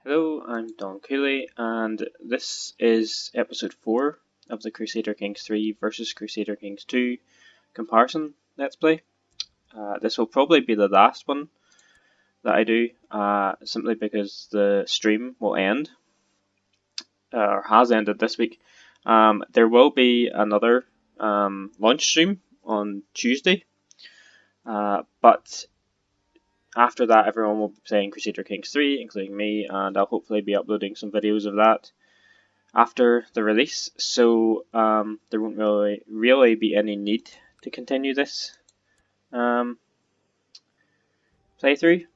Hello, I'm Don Cooley, and this is episode 4 of the Crusader Kings 3 versus Crusader Kings 2 comparison Let's Play. This will probably be the last one that I do, simply because the stream will end, or has ended this week. There will be another launch stream on Tuesday, but after that, everyone will be playing Crusader Kings 3, including me, and I'll hopefully be uploading some videos of that after the release, so there won't really be any need to continue this playthrough,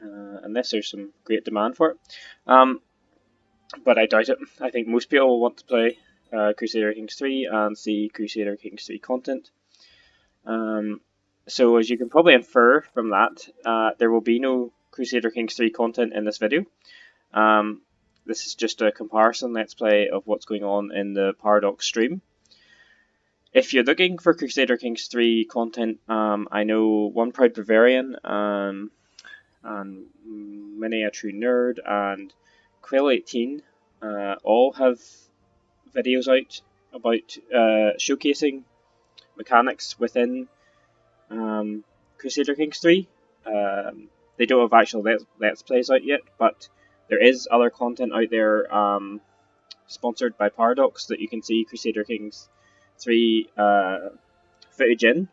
unless there's some great demand for it. But I doubt it. I think most people will want to play Crusader Kings 3 and see Crusader Kings 3 content. So as you can probably infer from that, there will be no Crusader Kings 3 content in this video. This is just a comparison Let's Play of what's going on in the Paradox stream. If you're looking for Crusader Kings 3 content, I know One Proud Bavarian and Many a True Nerd and Quill18 all have videos out about showcasing mechanics within Crusader Kings 3. They don't have actual Let's Plays out yet, but there is other content out there sponsored by Paradox that you can see Crusader Kings 3 footage in.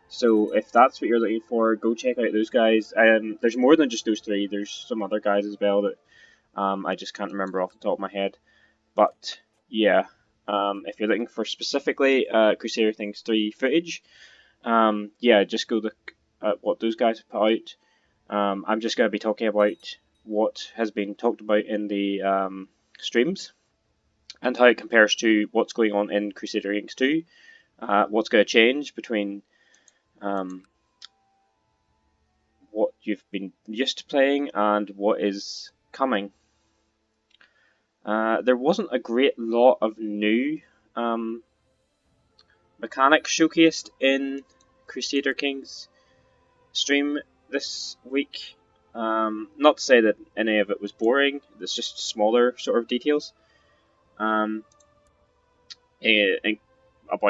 So if that's what you're looking for, go check out those guys. There's more than just those three. There's some other guys as well that I just can't remember off the top of my head. But yeah, if you're looking for specifically Crusader Kings 3 footage, yeah, just go look at what those guys have put out. I'm just going to be talking about what has been talked about in the streams and how it compares to what's going on in Crusader Kings 2, what's going to change between what you've been used to playing and what is coming. There wasn't a great lot of new mechanics showcased in Crusader Kings stream this week. Not to say that any of it was boring, it's just smaller sort of details. About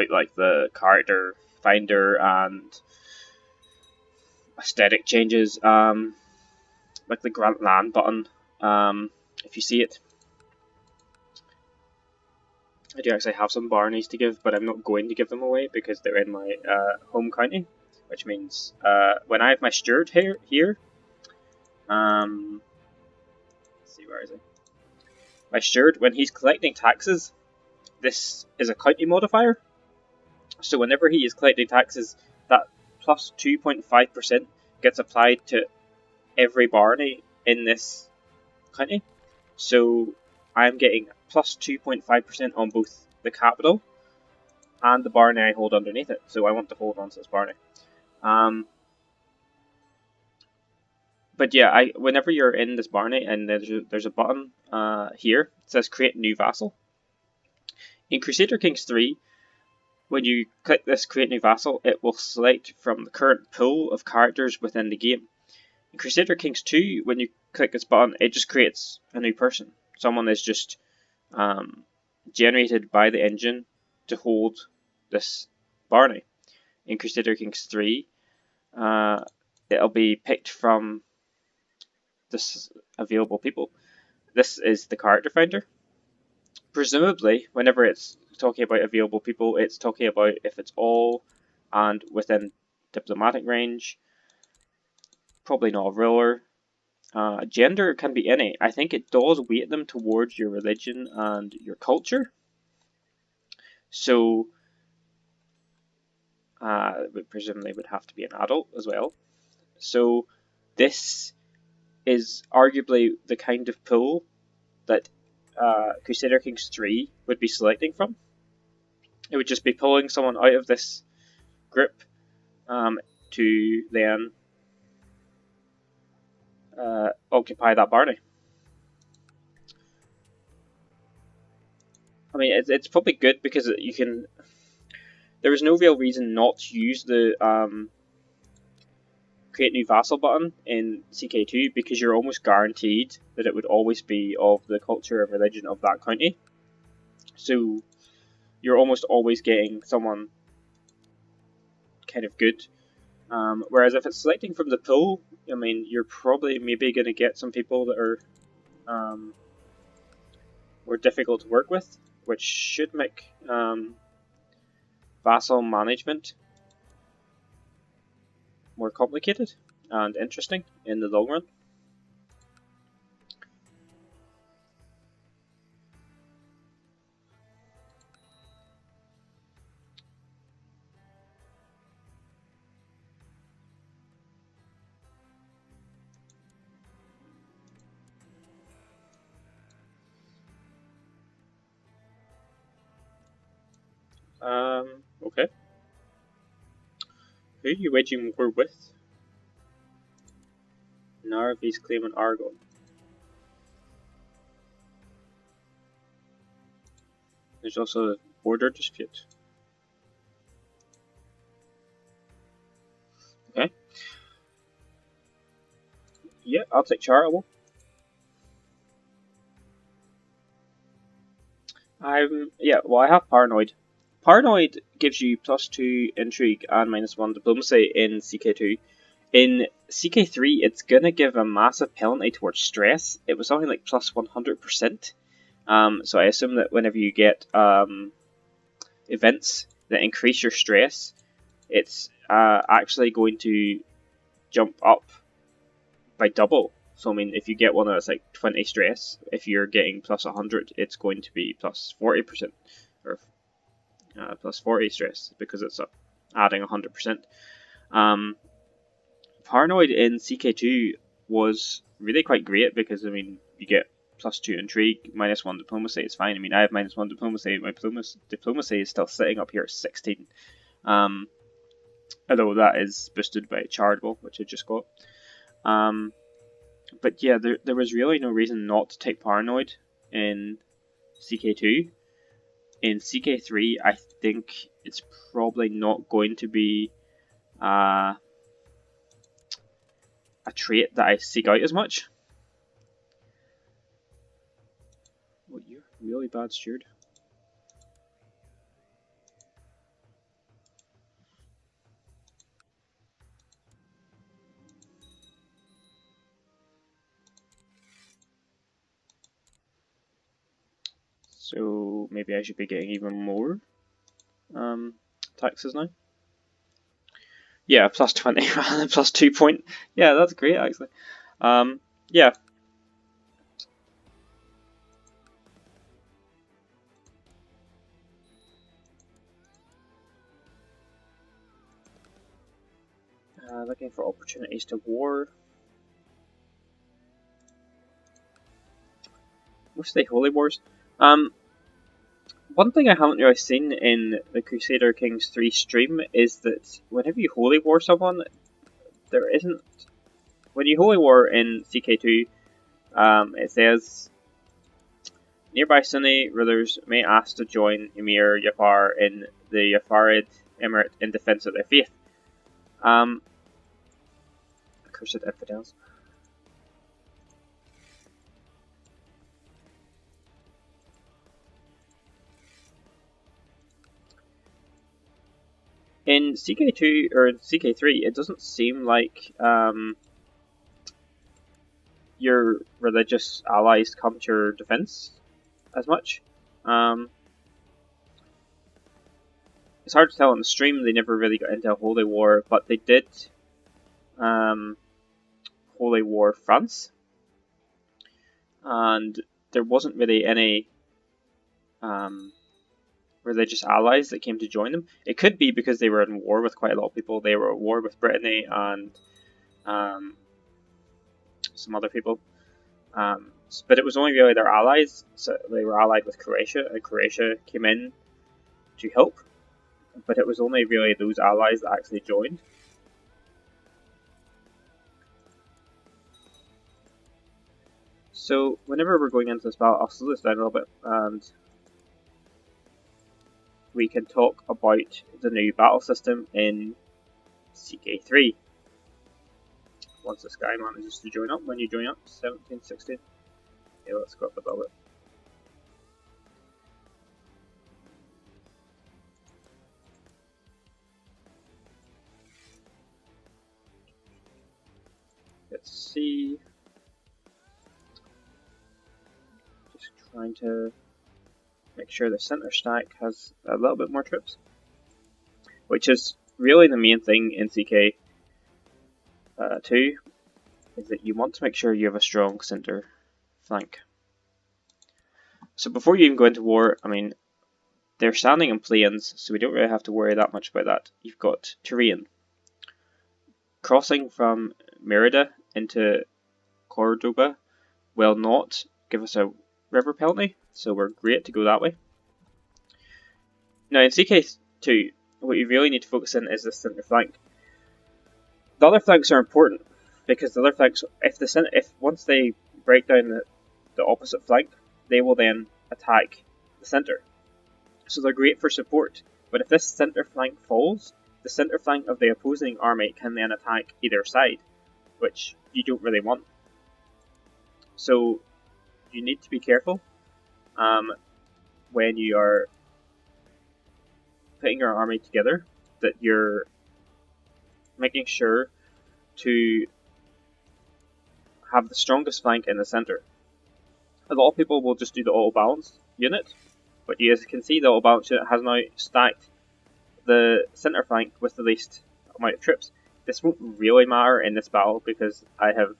like the character finder and aesthetic changes, like the grant land button. If you see it, I do actually have some Barneys to give, but I'm not going to give them away because they're in my home county, which means when I have my steward here, let's see, where is he? My steward, when he's collecting taxes, this is a county modifier. So whenever he is collecting taxes, that plus 2.5% gets applied to every Barney in this county. So I'm getting plus 2.5% on both the capital and the Barney I hold underneath it. So I want to hold on to this Barney. But yeah, whenever you're in this Barney and there's a button here, it says create new vassal. In Crusader Kings 3, when you click this create new vassal, it will select from the current pool of characters within the game. In Crusader Kings 2, when you click this button, it just creates a new person. Someone is just generated by the engine to hold this Barney. In Crusader Kings 3, it'll be picked from this available people. This is the character finder. Presumably, whenever it's talking about available people, it's talking about if it's all and within diplomatic range. Probably not a ruler. Gender can be any. I think it does weight them towards your religion and your culture. So, presumably would have to be an adult as well. So, this is arguably the kind of pool that Crusader Kings 3 would be selecting from. It would just be pulling someone out of this group to then occupy that Barney. I mean, it's probably good because you can. There is no real reason not to use the create new vassal button in CK2 because you're almost guaranteed that it would always be of the culture and religion of that county. So you're almost always getting someone kind of good. Whereas if it's selecting from the pool, I mean, you're probably maybe going to get some people that are more difficult to work with, which should make vassal management more complicated and interesting in the long run. Okay. Who are you waging war with? Narvi's claiming Argon. There's also a border dispute. Okay. Yeah, I'll take charitable. Well, I have paranoid. Paranoid gives you +2 intrigue and -1 diplomacy in CK2. In CK3, it's gonna give a massive penalty towards stress. It was something like +100%. So I assume that whenever you get events that increase your stress, it's actually going to jump up by double. So I mean, if you get one that's like 20 stress, if you're getting +100, it's going to be +40% or +40 stress because it's adding 100%. Paranoid in CK2 was really quite great because I mean, you get +2 intrigue, -1 diplomacy. It's fine. I mean, I have -1 diplomacy. My diplomacy is still sitting up here at 16. Although that is boosted by charitable, which I just got. But yeah, there was really no reason not to take paranoid in CK2. In CK3, I think it's probably not going to be a trait that I seek out as much. What, you're really bad steward. So maybe I should be getting even more taxes now. Yeah, +20 rather than +2 point. Yeah, that's great actually. Yeah. Looking for opportunities to war. Mostly holy wars. One thing I haven't really seen in the Crusader Kings 3 stream is that whenever you holy war someone, there isn't. When you holy war in CK2, it says nearby Sunni rulers may ask to join Emir Jafar in the Jafarid Emirate in defense of their faith. Cursed infidels. In CK2 or in CK3, it doesn't seem like your religious allies come to your defense as much. It's hard to tell on the stream. They never really got into a holy war, but they did holy war France, and there wasn't really any religious allies that came to join them. It could be because they were in war with quite a lot of people. They were at war with Brittany and some other people. But it was only really their allies. So they were allied with Croatia, and Croatia came in to help. But it was only really those allies that actually joined. So whenever we're going into this battle, I'll slow this down a little bit, and we can talk about the new battle system in CK3. once this guy manages to join up. When you join up, 17, 16. Okay, let's go up above it. Let's see. Just trying to make sure the center stack has a little bit more troops, which is really the main thing in CK2, is that you want to make sure you have a strong center flank. So before you even go into war, I mean, they're standing in plains, so we don't really have to worry that much about that. You've got terrain. Crossing from Merida into Cordoba will not give us a river penalty, so we're great to go that way. Now in CK2, what you really need to focus on is the center flank. The other flanks are important because the other flanks, if once they break down the opposite flank, they will then attack the center. So they're great for support. But if this center flank falls, the center flank of the opposing army can then attack either side, which you don't really want. So you need to be careful when you are putting your army together, that you're making sure to have the strongest flank in the center. A lot of people will just do the auto balance unit, but you can see the auto balance unit has now stacked the center flank with the least amount of troops. This won't really matter in this battle because I have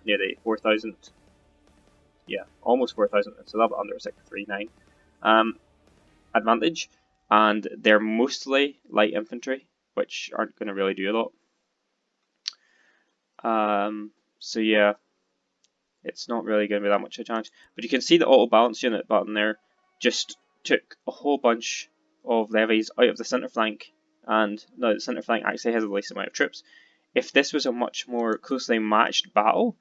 nearly 4,000, yeah, almost 4,000, it's a little bit under 639 advantage, and they're mostly light infantry, which aren't going to really do a lot. So yeah, it's not really going to be that much of a challenge. But you can see the auto balance unit button there just took a whole bunch of levies out of the center flank, and now the center flank actually has the least amount of troops. If this was a much more closely matched battle,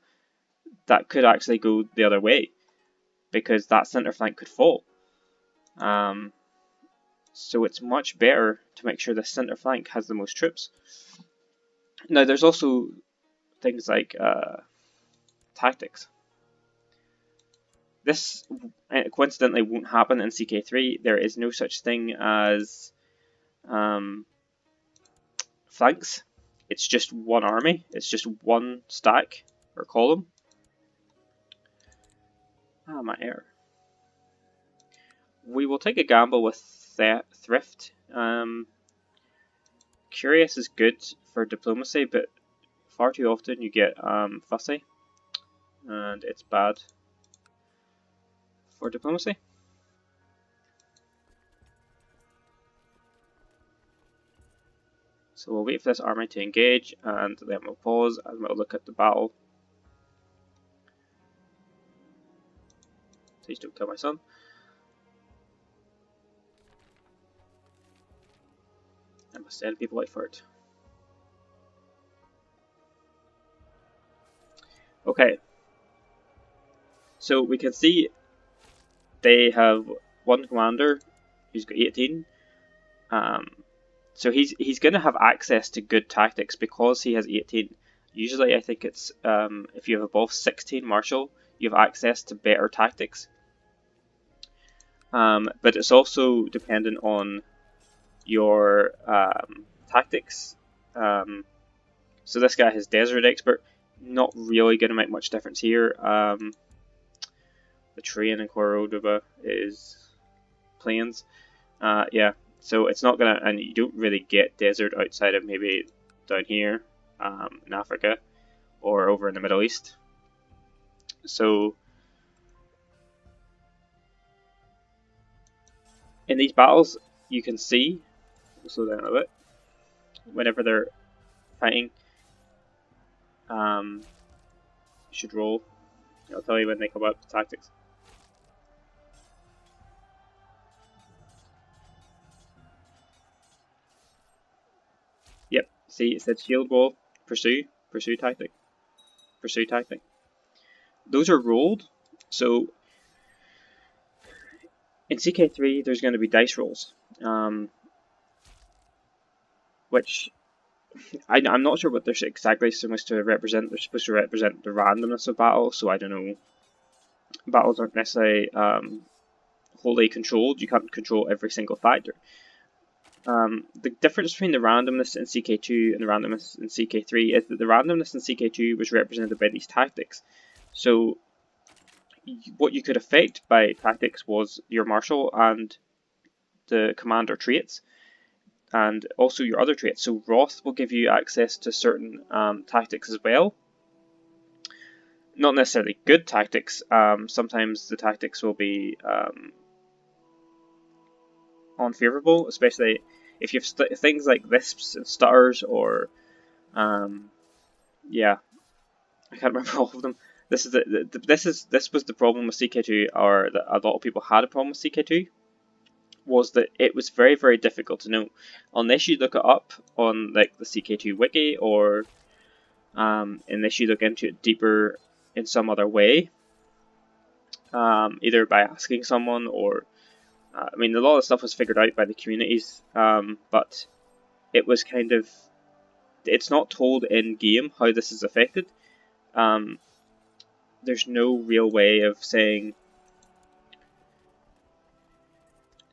that could actually go the other way, because that center flank could fall. So it's much better to make sure the center flank has the most troops. Now there's also things like tactics. This coincidentally won't happen in CK3. There is no such thing as flanks. It's just one army. It's just one stack or column. Ah, my error. We will take a gamble with Thrift. Curious is good for diplomacy, but far too often you get Fussy, and it's bad for diplomacy. So we'll wait for this army to engage, and then we'll pause and we'll look at the battle. Please don't kill my son. I must send people out for it. Okay. So we can see they have one commander who's got 18. So he's going to have access to good tactics because he has 18. Usually I think it's if you have above 16 martial, you have access to better tactics. But it's also dependent on your tactics. So this guy has Desert Expert, not really going to make much difference here. The terrain in Cordoba is plains. Yeah, so it's not going to, and you don't really get desert outside of maybe down here in Africa or over in the Middle East. So in these battles, you can see, we'll slow down a bit, whenever they're fighting, you should roll. I'll tell you when they come up to tactics. Yep, see it said shield wall, pursue tactic, pursue tactic. Those are rolled, so in CK3 there's going to be dice rolls, which I'm not sure what they're exactly supposed to represent. They're supposed to represent the randomness of battle, so I don't know. Battles aren't necessarily wholly controlled. You can't control every single factor. The difference between the randomness in CK2 and the randomness in CK3 is that the randomness in CK2 was represented by these tactics. So what you could affect by tactics was your marshal and the commander traits, and also your other traits. So Wrath will give you access to certain tactics as well. Not necessarily good tactics. Sometimes the tactics will be unfavorable, especially if you have things like lisps and stutters, or yeah, I can't remember all of them. This was the problem with CK2, or that a lot of people had a problem with CK2, was that it was very, very difficult to know unless you look it up on like the CK2 wiki, or unless you look into it deeper in some other way, either by asking someone, or I mean, a lot of stuff was figured out by the communities, but it was kind of, it's not told in game how this is affected. There's no real way of saying.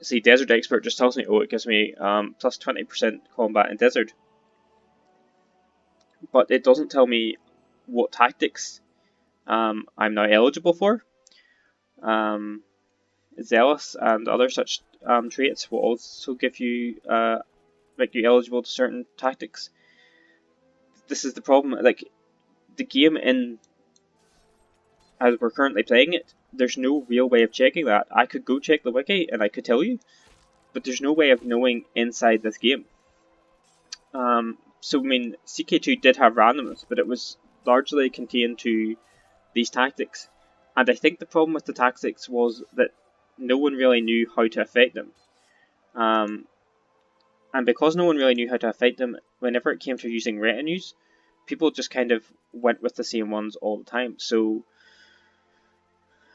See, Desert Expert just tells me, oh, it gives me plus 20% combat in Desert, but it doesn't tell me what tactics I'm now eligible for. Zealous and other such traits will also give you make you eligible to certain tactics. This is the problem. Like, the game in as we're currently playing it, there's no real way of checking that. I could go check the wiki and I could tell you, but there's no way of knowing inside this game. So I mean, CK2 did have randomness, but it was largely contained to these tactics. And I think the problem with the tactics was that no one really knew how to affect them. And because no one really knew how to affect them, whenever it came to using retinues, people just kind of went with the same ones all the time. So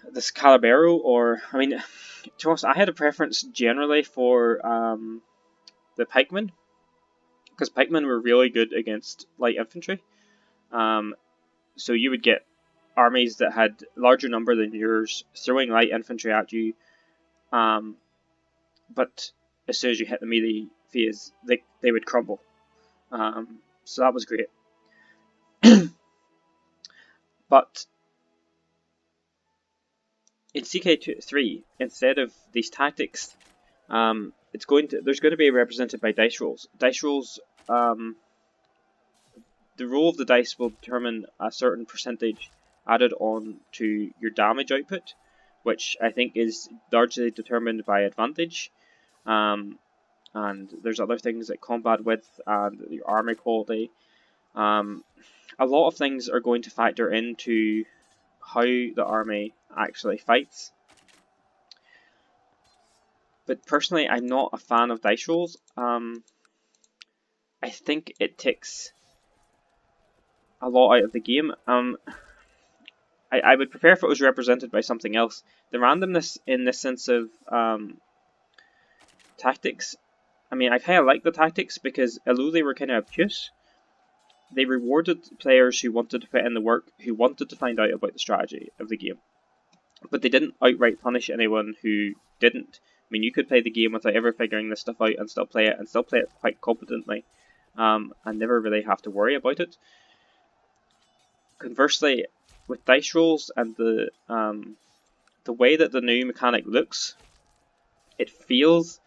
this Calabero, or I mean, to be honest, I had a preference generally for the pikemen, because pikemen were really good against light infantry. So you would get armies that had larger number than yours throwing light infantry at you, but as soon as you hit the melee phase, they would crumble. So that was great. But in CK3, instead of these tactics, there's going to be represented by dice rolls. Dice rolls, the roll of the dice will determine a certain percentage added on to your damage output, which I think is largely determined by advantage. And there's other things like combat width and your army quality. A lot of things are going to factor into how the army actually fights. But personally, I'm not a fan of dice rolls. I think it takes a lot out of the game. I would prefer if it was represented by something else. The randomness in the sense of tactics, I mean, I kind of like the tactics because although they were kind of obtuse, they rewarded players who wanted to put in the work, who wanted to find out about the strategy of the game. But they didn't outright punish anyone who didn't. I mean, you could play the game without ever figuring this stuff out and still play it quite competently, and never really have to worry about it. Conversely, with dice rolls and the way that the new mechanic looks, it feels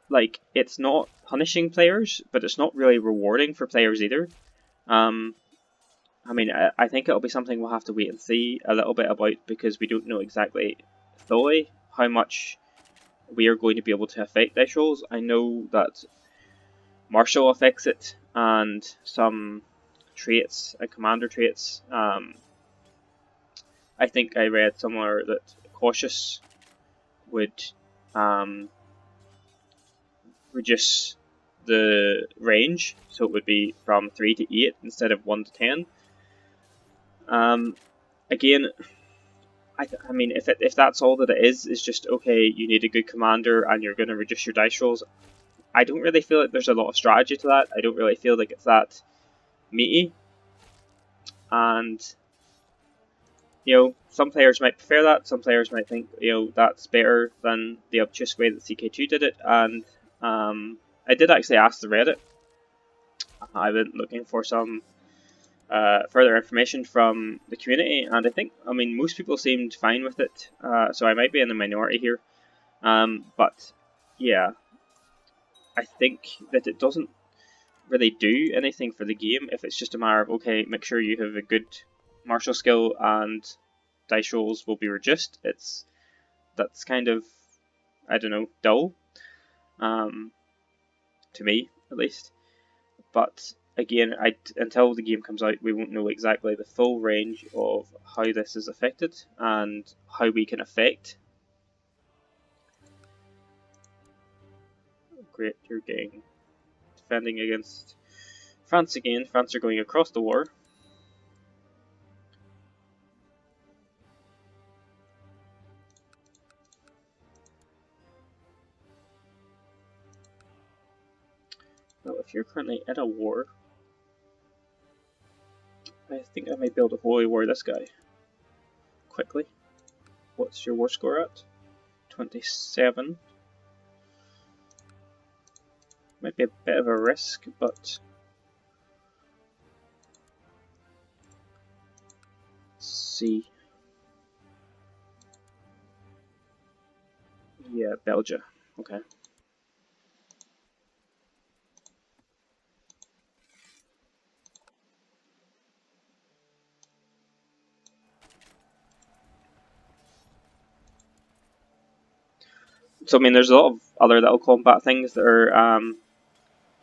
like it's not punishing players, but it's not really rewarding for players either. I mean, I think it'll be something we'll have to wait and see a little bit about, because we don't know exactly fully how much we are going to be able to affect dice rolls. I know that Marshall affects it, and some traits and commander traits. I think I read somewhere that Cautious would reduce the range, so it would be from 3 to 8 instead of 1 to 10. Again, I mean, if that's all that it is just okay, you need a good commander and you're going to reduce your dice rolls, I don't really feel like there's a lot of strategy to that. I don't really feel like it's that meaty. And, you know, some players might prefer that. Some players might think, you know, that's better than the obtuse way that CK2 did it. And I did actually ask the Reddit. I've been looking for some further information from the community, and I mean, most people seemed fine with it, so I might be in the minority here. But yeah, I think that it doesn't really do anything for the game if it's just a matter of, okay, make sure you have a good martial skill and dice rolls will be reduced. That's kind of, I don't know, dull, to me at least. But again, until the game comes out, we won't know exactly the full range of how this is affected and how we can affect. Great, you're getting defending against France again. France are going across the war. Well, if you're currently in a war, I think I might be able to holy war this guy quickly. What's your war score at? 27. Might be a bit of a risk, but let's see. Yeah, Belgium. Okay. So I mean, there's a lot of other little combat things that are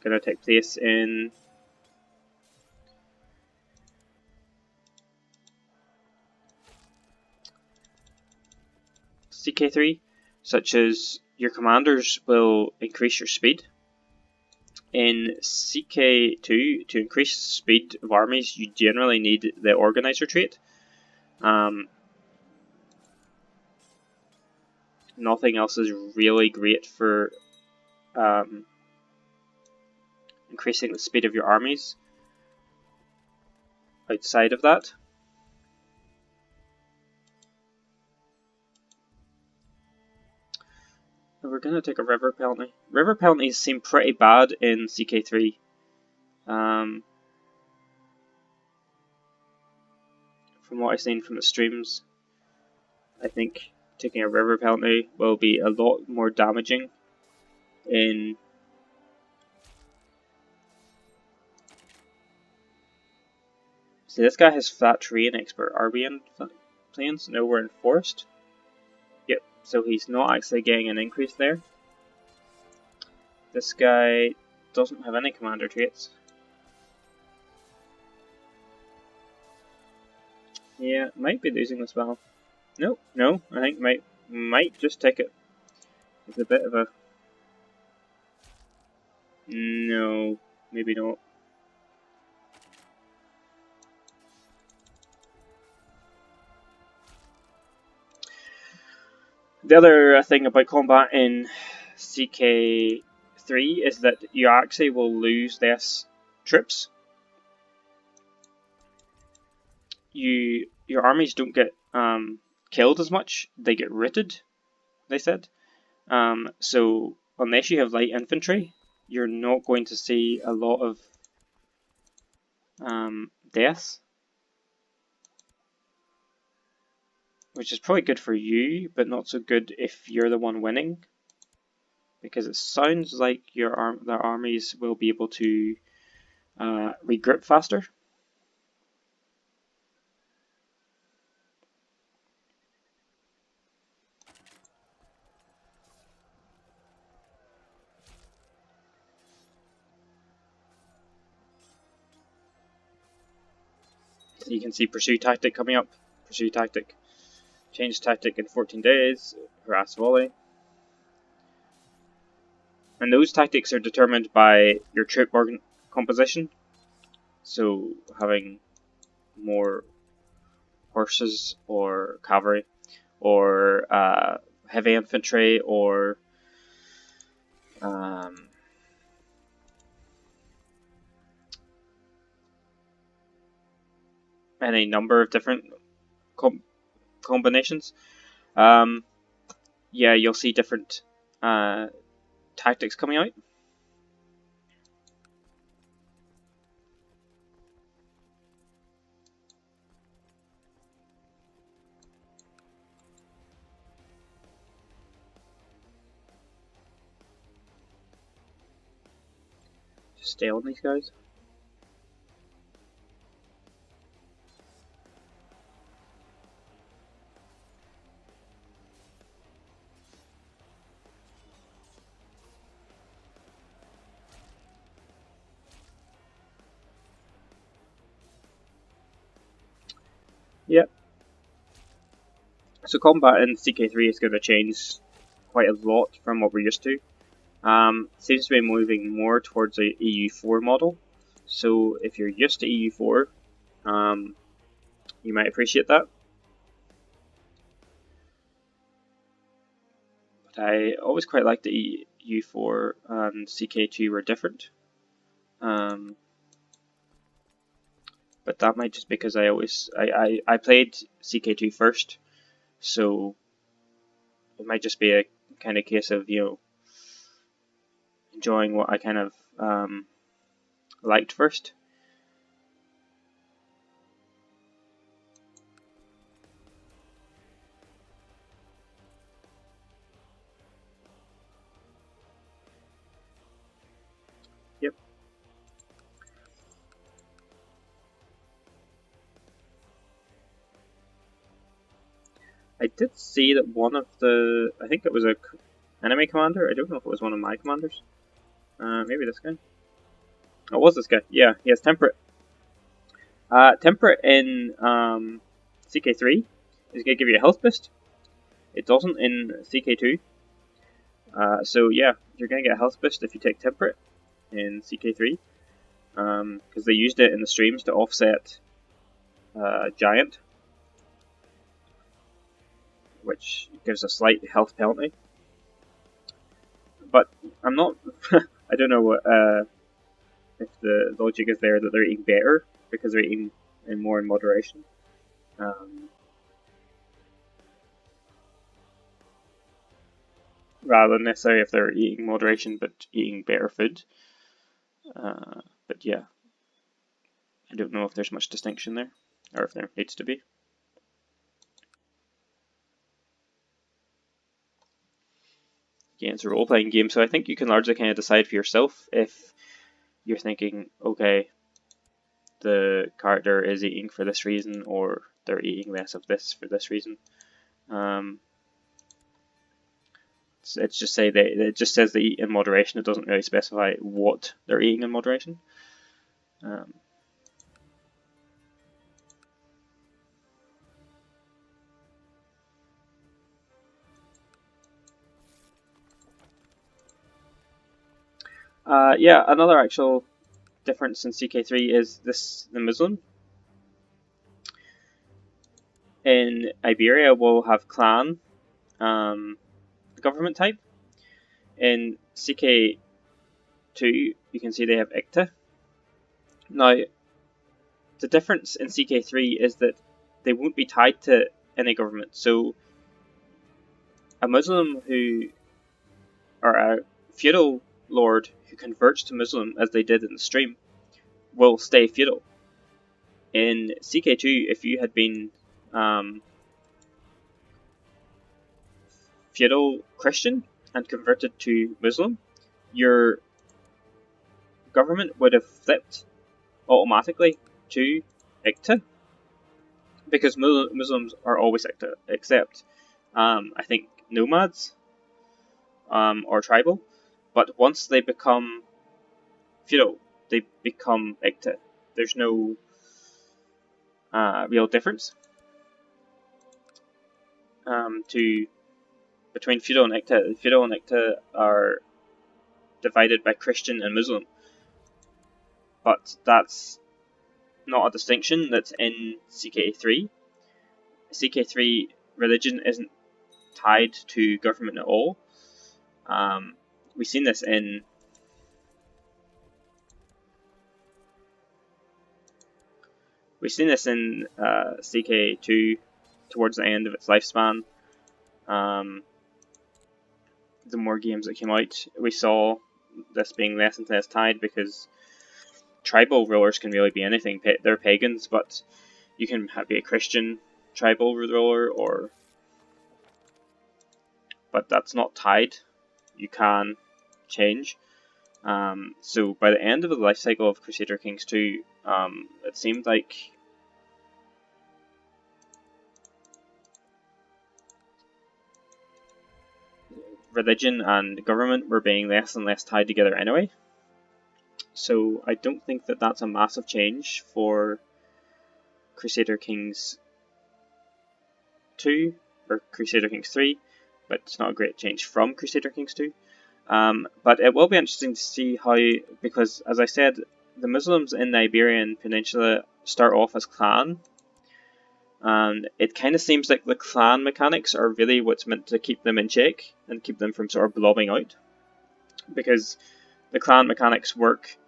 going to take place in CK3, such as your commanders will increase your speed. In CK2, to increase speed of armies, you generally need the organizer trait. Nothing else is really great for increasing the speed of your armies outside of that. We're going to take a river penalty. River penalties seem pretty bad in CK3. From what I've seen from the streams, I think taking a river penalty will be a lot more damaging in see, this guy has flat terrain expert. Are we in plains? No, we're in forest. Yep, so he's not actually getting an increase there. This guy doesn't have any commander traits. Yeah, might be losing this battle. No, I think might just take it. It's a bit of a no, maybe not. The other thing about combat in CK3 is that you actually will lose less troops. Your armies don't get killed as much; they get routed. They said. So unless you have light infantry, you're not going to see a lot of deaths, which is probably good for you, but not so good if you're the one winning, because it sounds like their armies will be able to regroup faster. So you can see pursue tactic coming up. Pursue tactic. Change tactic in 14 days. Harass volley. And those tactics are determined by your troop composition. So having more horses or cavalry or heavy infantry or any number of different combinations. Yeah, you'll see different tactics coming out. Just stay on these guys. Yep. So combat in CK3 is going to change quite a lot from what we're used to. Seems to be moving more towards a EU4 model. So if you're used to EU4, you might appreciate that. But I always quite liked the EU4 and CK2 were different. But that might just because I played CK2 first, so it might just be a kind of case of, you know, enjoying what I kind of liked first. Yep. I did see that one of the, I think it was a enemy commander. I don't know if it was one of my commanders. Maybe this guy. Oh, it was this guy. Yeah, he has temperate. Temperate in CK3 is going to give you a health boost. It doesn't in CK2. So yeah, you're going to get a health boost if you take temperate in CK3. Because they used it in the streams to offset Giant, which gives a slight health penalty. But I'm not. I don't know what if the logic is there that they're eating better because they're eating more in moderation. Rather than necessarily if they're eating moderation but eating better food. But yeah, I don't know if there's much distinction there, or if there needs to be. Again, it's a role-playing game, so I think you can largely kind of decide for yourself if you're thinking, okay, the character is eating for this reason, or they're eating less of this for this reason. It's just say it just says they eat in moderation. It doesn't really specify what they're eating in moderation. Yeah, another actual difference in CK3 is the Muslim. In Iberia, we'll have clan government type. In CK2, you can see they have ICTA. Now, the difference in CK3 is that they won't be tied to any government. So, a Muslim who, or a feudal lord who converts to Muslim, as they did in the stream, will stay feudal. In CK2, if you had been feudal Christian and converted to Muslim, your government would have flipped automatically to ICTA, because Muslims are always ICTA, except I think nomads or tribal. But once they become feudal, they become ICTA. There's no real difference between feudal and ICTA. Feudal and ICTA are divided by Christian and Muslim, but that's not a distinction that's in CK3. CK3 religion isn't tied to government at all. We've seen this in We've seen this in CK2 towards the end of its lifespan. The more games that came out, we saw this being less and less tied, because tribal rulers can really be anything. They're pagans, but you can be a Christian tribal ruler, but that's not tied. You can change. So by the end of the life cycle of Crusader Kings 2, it seemed like religion and government were being less and less tied together anyway. So I don't think that that's a massive change for Crusader Kings 2 or Crusader Kings 3, but it's not a great change from Crusader Kings 2. But it will be interesting to see how, because as I said, the Muslims in the Iberian Peninsula start off as clan, and it kind of seems like the clan mechanics are really what's meant to keep them in check and keep them from sort of blobbing out, because the clan mechanics work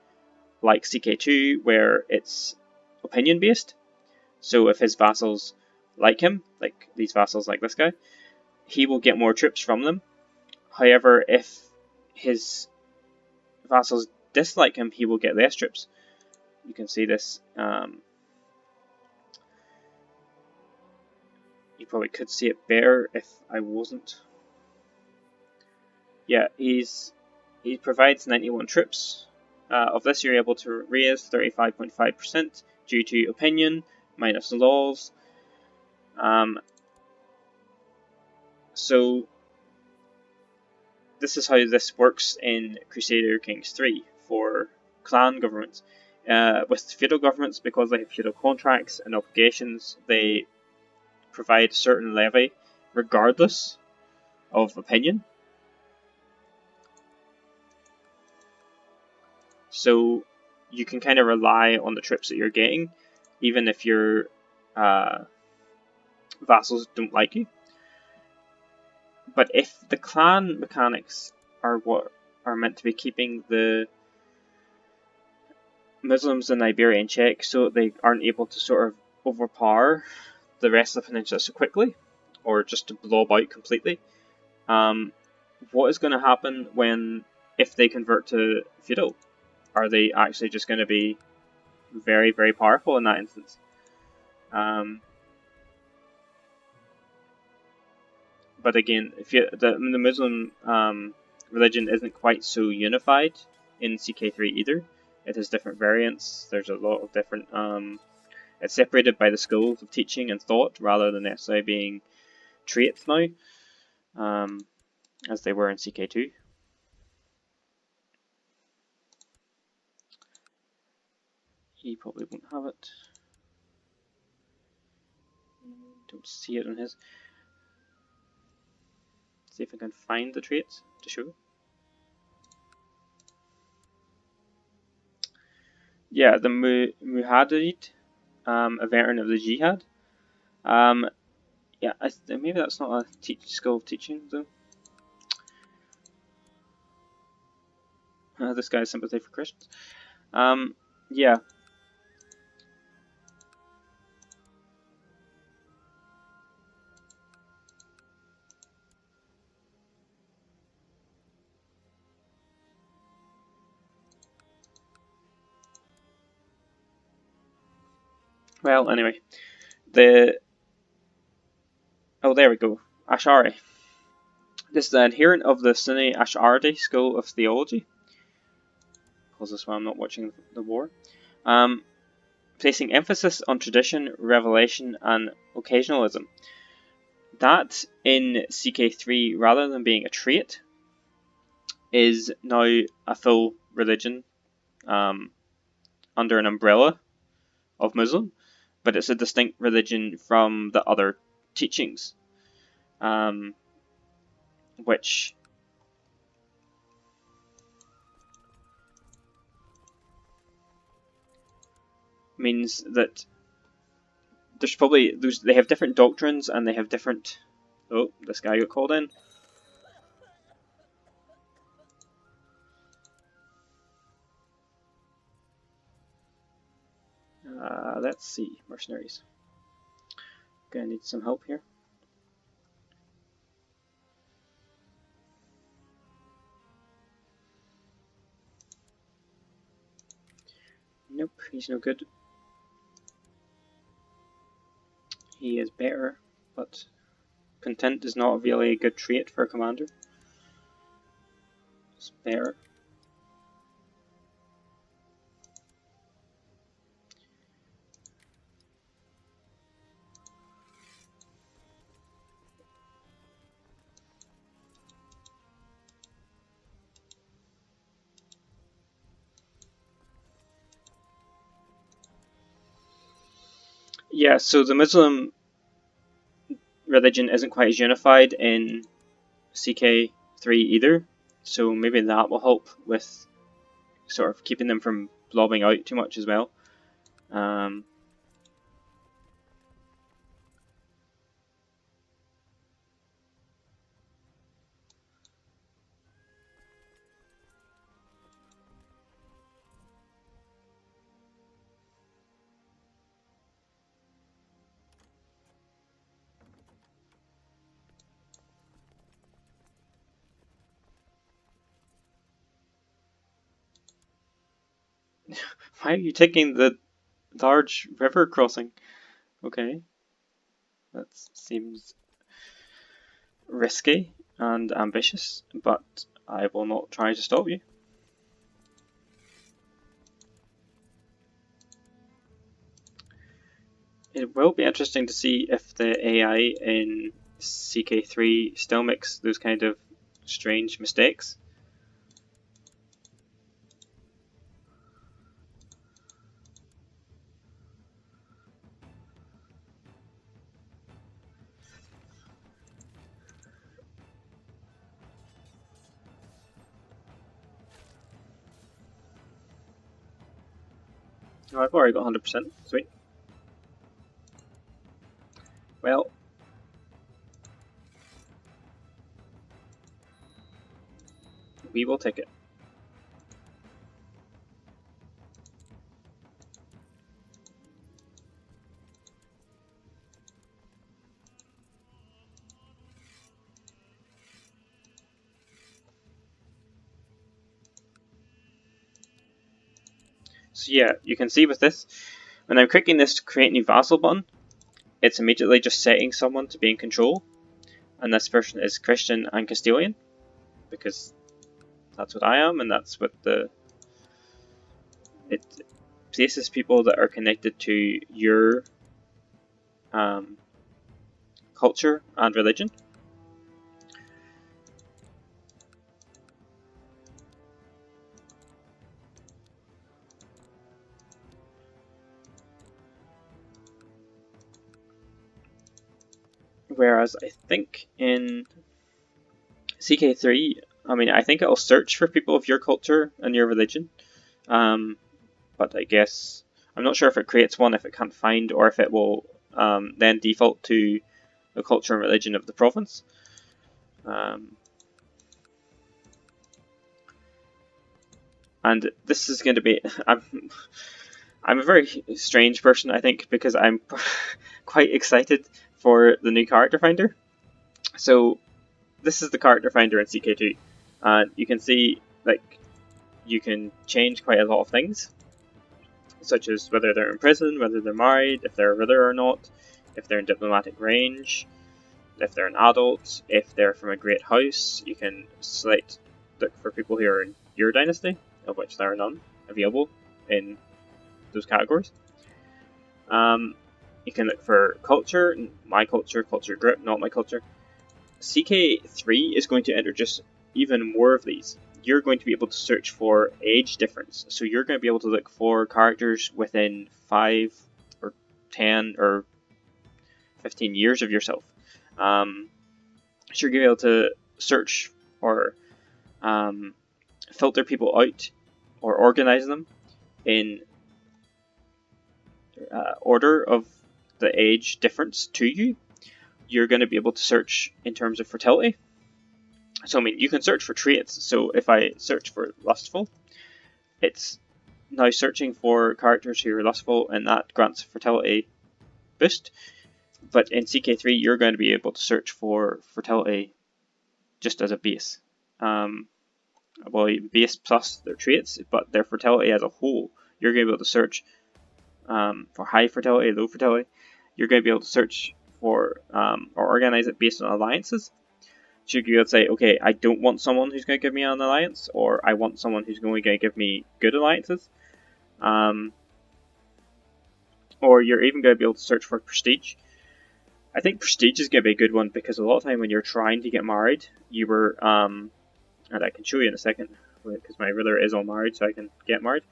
like CK2, where it's opinion based. So if his vassals like him, like these vassals like this guy, he will get more troops from them. However, if his vassals dislike him, he will get less troops. You can see this. You probably could see it better if I wasn't. Yeah, he provides 91 troops. Of this, you're able to raise 35.5% due to opinion minus laws. So this is how this works in Crusader Kings 3 for clan governments. With feudal governments, because they have feudal contracts and obligations, they provide certain levy regardless of opinion. So you can kind of rely on the troops that you're getting, even if your vassals don't like you. But if the clan mechanics are what are meant to be keeping the Muslims in Iberia in check, so they aren't able to sort of overpower the rest of the peninsula so quickly, or just to blob out completely, what is going to happen if they convert to feudal? Are they actually just going to be very, very powerful in that instance? But again, the Muslim religion isn't quite so unified in CK3 either. It has different variants. There's a lot of different. It's separated by the schools of teaching and thought rather than necessarily being traits now, as they were in CK2. He probably won't have it. Don't see it on his. See if I can find the traits to show. Yeah, the Muhajirid, a veteran of the Jihad. Yeah, maybe that's not a skill of teaching though. This guy's sympathy for Christians. Yeah. Well, anyway, oh, there we go. Ash'ari. This is an adherent of the Sunni Ash'ari school of theology. Because that's why I'm not watching the war. Placing emphasis on tradition, revelation, and occasionalism. That in CK3, rather than being a trait, is now a full religion under an umbrella of Muslim, but it's a distinct religion from the other teachings, which means that they have different doctrines and they have different. Oh, this guy got called in. Let's see, mercenaries. Gonna need some help here. Nope, he's no good. He is better, but content is not really a good trait for a commander. It's better. Yeah, so the Muslim religion isn't quite as unified in CK3 either, so maybe that will help with sort of keeping them from blobbing out too much as well. Why are you taking the large river crossing? Okay, that seems risky and ambitious, but I will not try to stop you. It will be interesting to see if the AI in CK3 still makes those kind of strange mistakes. Oh, I've already got 100%. Sweet. Well, we will take it. So yeah, you can see with this, when I'm clicking this create new vassal button, it's immediately just setting someone to be in control, and this person is Christian and Castilian, because that's what I am, and that's what it places people that are connected to your culture and religion. Whereas I think in CK3, I think it'll search for people of your culture and your religion, but I guess I'm not sure if it creates one if it can't find, or if it will then default to the culture and religion of the province. And this is going to be I'm a very strange person, I think, because I'm quite excited for the new character finder. So this is the character finder in CK2. You can see, like, you can change quite a lot of things, such as whether they're in prison, whether they're married, if they're a ruler or not, if they're in diplomatic range, if they're an adult, if they're from a great house. You can select, look for people who are in your dynasty, of which there are none available in those categories. You can look for culture, my culture, culture group, not my culture. CK3 is going to introduce even more of these. You're going to be able to search for age difference. So you're going to be able to look for characters within 5 or 10 or 15 years of yourself. So you're going to be able to search or filter people out or organize them in order of the age difference to you. You're going to be able to search in terms of fertility. So you can search for traits. So if I search for lustful, it's now searching for characters who are lustful, and that grants fertility boost. But in CK3, you're going to be able to search for fertility just as a base. Well, base plus their traits, but their fertility as a whole. You're going to be able to search for high fertility, low fertility. You're going to be able to search for or organize it based on alliances. So you can be able to say, okay, I don't want someone who's going to give me an alliance, or I want someone who's only going to give me good alliances. Or you're even going to be able to search for prestige. I think prestige is going to be a good one because a lot of time when you're trying to get married, you were, and I can show you in a second because my ruler is all married, so I can get married.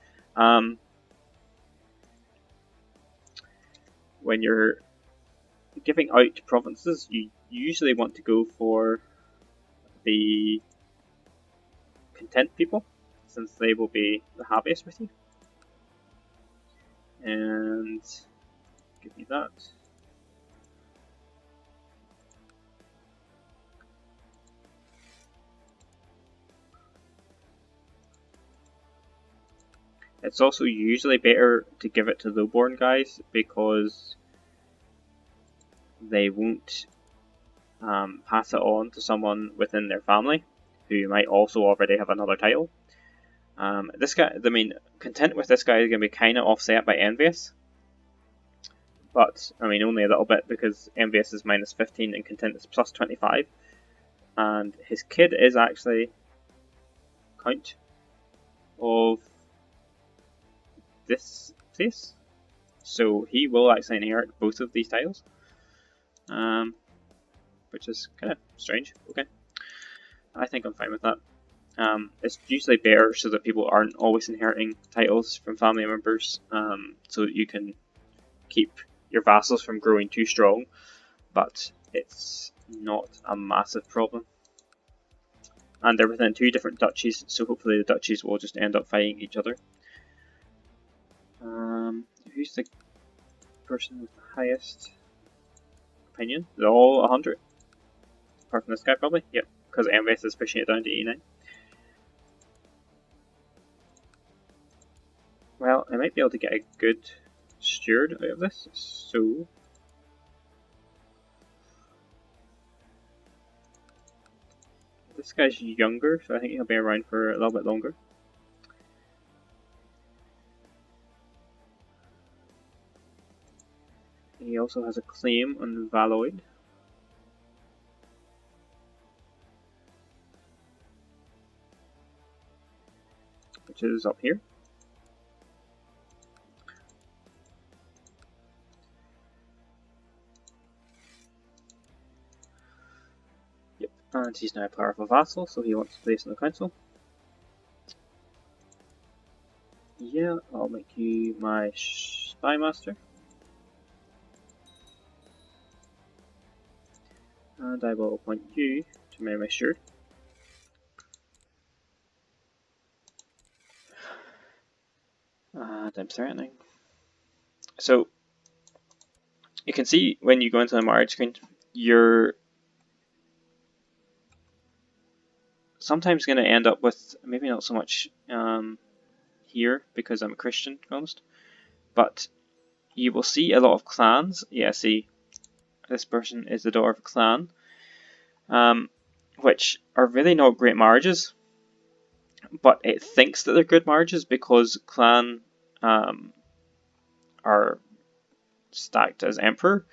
When you're giving out provinces, you usually want to go for the content people, since they will be the happiest with you. And give me that. It's also usually better to give it to lowborn guys because they won't pass it on to someone within their family who might also already have another title. This guy, I mean, content with this guy is going to be kind of offset by envious, but I mean only a little bit because envious is minus 15 and content is plus 25, and his kid is actually count of this place, so he will actually inherit both of these tiles, which is kind of strange. Okay, I think I'm fine with that. It's usually better so that people aren't always inheriting titles from family members, so that you can keep your vassals from growing too strong, but it's not a massive problem. And they're within 2 different duchies, so hopefully the duchies will just end up fighting each other. Who's the person with the highest opinion? They're all 100. Apart from this guy, probably. Yep, because Envious is pushing it down to 89. Well, I might be able to get a good steward out of this, so... This guy's younger, so I think he'll be around for a little bit longer. He also has a claim on Valoid. Which is up here. Yep, and he's now a powerful vassal, so he wants to place in the council. Yeah, I'll make you my spy master. And I will appoint you to marry my steward. And I'm threatening. So, you can see when you go into the marriage screen, you're sometimes going to end up with, maybe not so much here because I'm a Christian, to be honest, but you will see a lot of clans. Yeah, see, this person is the daughter of a clan, which are really not great marriages, but it thinks that they're good marriages because clan are stacked as emperor.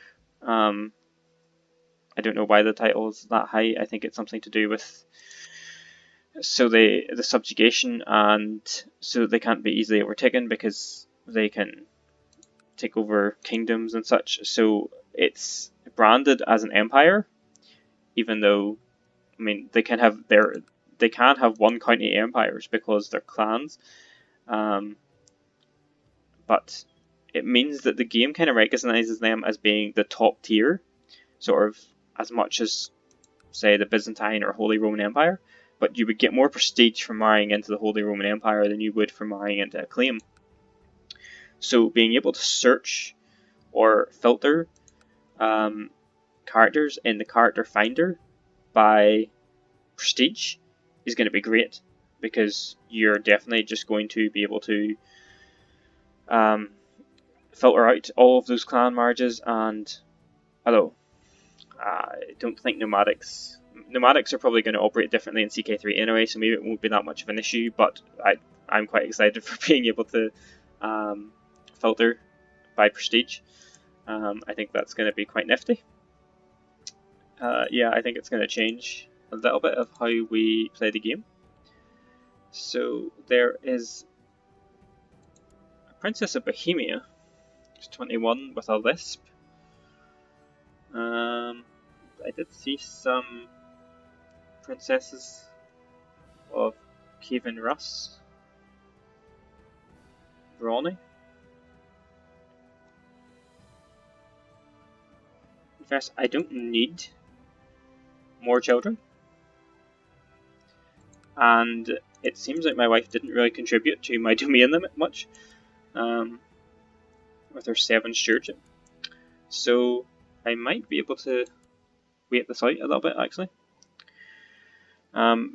I don't know why the title is that high. I think it's something to do with the subjugation, and so they can't be easily overtaken because they can take over kingdoms and such. So it's branded as an empire, even though, I mean, they can have one county empires because they're clans, but it means that the game kind of recognizes them as being the top tier, sort of as much as, say, the Byzantine or Holy Roman Empire, but you would get more prestige from marrying into the Holy Roman Empire than you would from marrying into a claim. So being able to search or filter characters in the character finder by prestige is going to be great, because you're definitely just going to be able to filter out all of those clan marriages. And although I don't think nomadics are probably going to operate differently in CK3 anyway, so maybe it won't be that much of an issue. But I'm quite excited for being able to filter by prestige. I think that's going to be quite nifty. Yeah, I think it's going to change a little bit of how we play the game. So there is a Princess of Bohemia, who's 21 with a lisp. I did see some princesses of Kevin Russ. Ronnie. In fact, I don't need more children. And it seems like my wife didn't really contribute to my domain limit much. With her 7 stewardship. So I might be able to wait this out a little bit actually.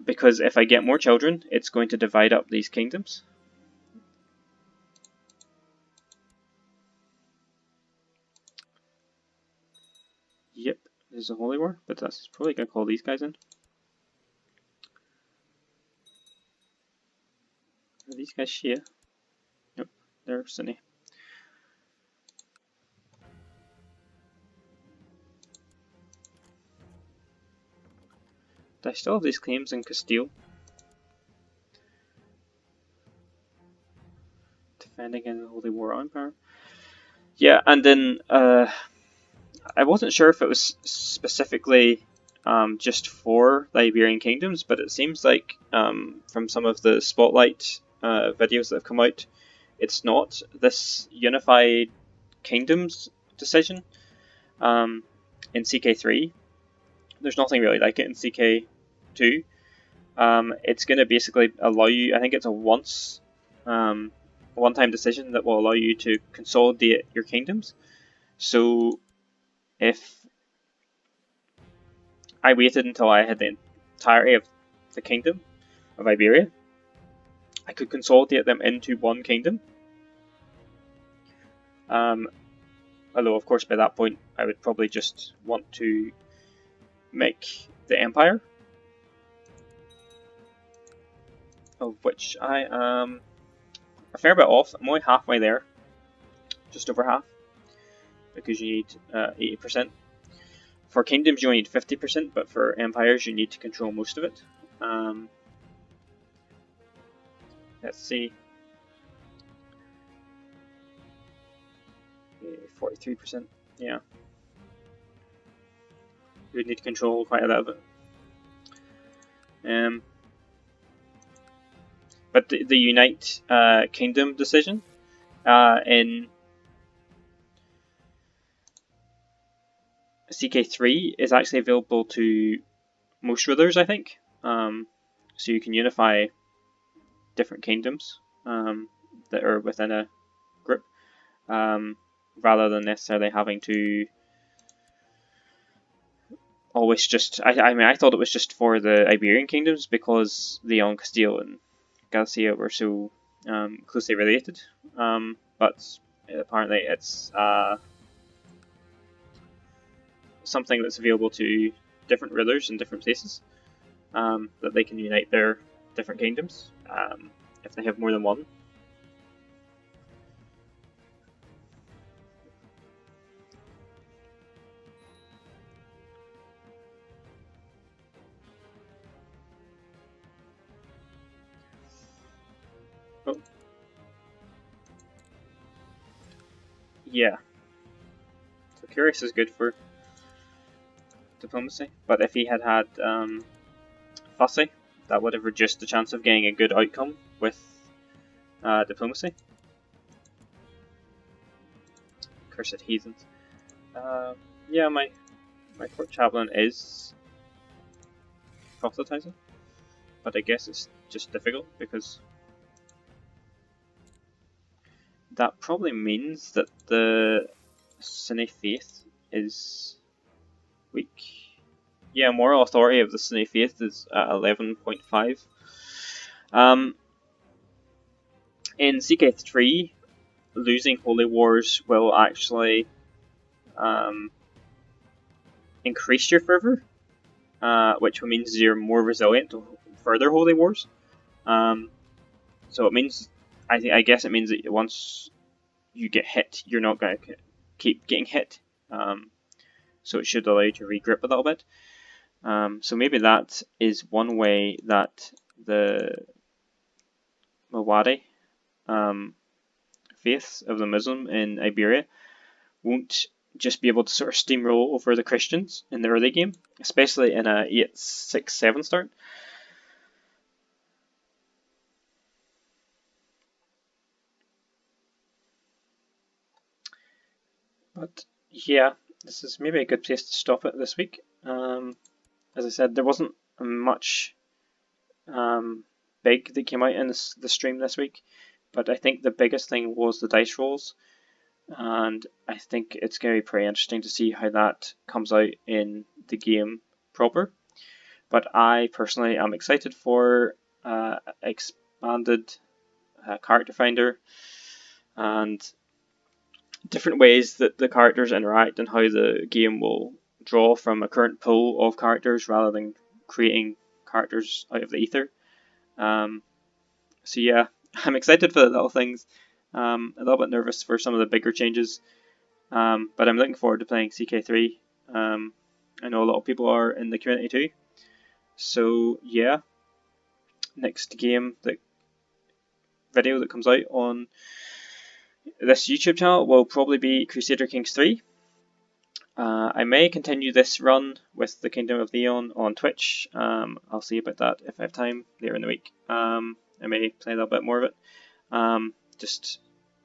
Because if I get more children, it's going to divide up these kingdoms. Yep, there's a holy war, but that's probably going to call these guys in. Are these guys Shia? Nope, they're Sunni. Do I still have these claims in Castile? Defending against the Holy War Empire. Yeah, and then I wasn't sure if it was specifically just for the Iberian kingdoms, but it seems like from some of the spotlight videos that have come out, it's not this unified kingdoms decision in CK3. There's nothing really like it in CK2. It's going to basically allow you, I think it's a one-time decision that will allow you to consolidate your kingdoms. So if I waited until I had the entirety of the kingdom of Iberia, I could consolidate them into one kingdom. Although, of course, by that point, I would probably just want to make the empire, of which I am a fair bit off. I'm only halfway there, just over half, because you need 80%. For kingdoms, you only need 50%, but for empires, you need to control most of it. Let's see. 43%, yeah. You would need to control quite a lot of it. But the Unite Kingdom decision in CK3 is actually available to most rulers, I think. So you can unify different kingdoms that are within a group, rather than necessarily having to always just... I mean, I thought it was just for the Iberian kingdoms because Leon, Castile, and Galicia were so closely related. But apparently it's something that's available to different rulers in different places, that they can unite their different kingdoms if they have more than one. Oh. Yeah. So Curious is good for diplomacy, but if he had had Fussy, that would have reduced the chance of getting a good outcome with diplomacy. Cursed heathens. Yeah, my court chaplain is proselytizing, but I guess it's just difficult because that probably means that the Sunni faith is weak. Yeah, moral authority of the Sunni faith is at 11.5. In CK3, losing Holy Wars will actually increase your fervor, which means you're more resilient to further Holy Wars. So it means, I guess it means that once you get hit, you're not going to keep getting hit. So it should allow you to regrip a little bit. So maybe that is one way that the Mawadi faiths of the Muslim in Iberia won't just be able to sort of steamroll over the Christians in the early game, especially in a 8-6-7 start. But yeah, this is maybe a good place to stop it this week. As I said, there wasn't much big that came out in the stream this week, but I think the biggest thing was the dice rolls, and I think it's going to be pretty interesting to see how that comes out in the game proper. But I personally am excited for expanded character finder and different ways that the characters interact and how the game will draw from a current pool of characters rather than creating characters out of the ether. So yeah, I'm excited for the little things. A little bit nervous for some of the bigger changes, but I'm looking forward to playing CK3. I know a lot of people are in the community too. So yeah, next game, the video that comes out on this YouTube channel will probably be Crusader Kings 3. I may continue this run with the Kingdom of Neon on Twitch. I'll see about that if I have time later in the week. I may play a little bit more of it, just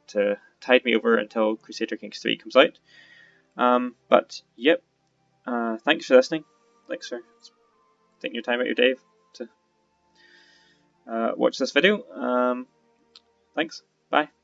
to tide me over until Crusader Kings 3 comes out. But yep, thanks for listening. Thanks for taking your time out of your day to watch this video. Thanks. Bye.